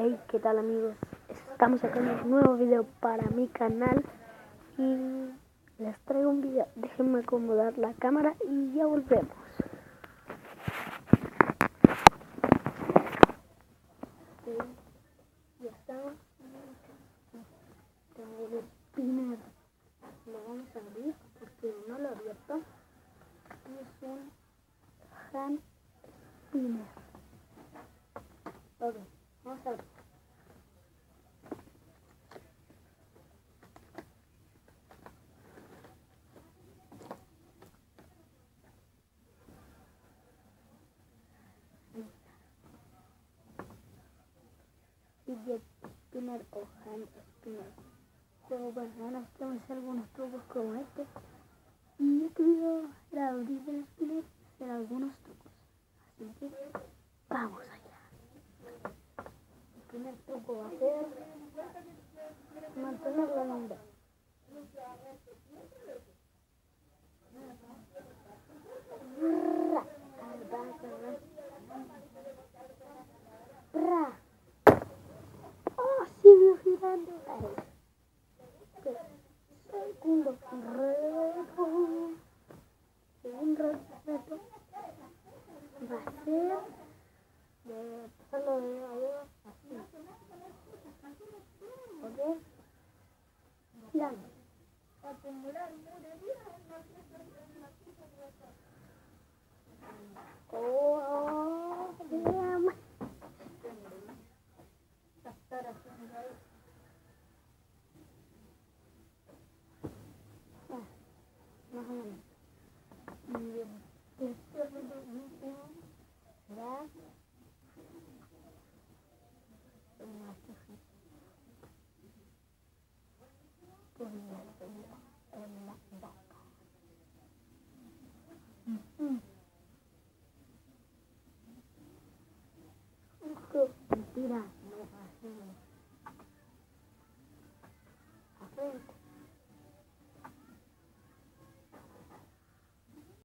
Hey, ¿qué tal amigos? Estamos sacando un nuevo video para mi canal y les traigo un video. Déjenme acomodar la cámara y ya volvemos. Sí, ya estamos. Tengo el spinner. Lo vamos a abrir porque no lo he abierto. Es un hand spinner. Ok, vamos a ver. Fidget spinner o hand spinner. Juego bueno, tengo que hacer algunos trucos como este. Y este video era abrir el spinner y hacer algunos trucos. Así que vamos allá. El primer truco va a ser mantenerlo en un dedo. ¡Oh, sigue girando! Segundo reto. Segundo reto va a ser de pasarlo de arriba así. ¿Ok? Girando. Oh, damn. Más o menos. Y el segundo último será una cejita. Poniéndolo en la boca. Mentira, no así.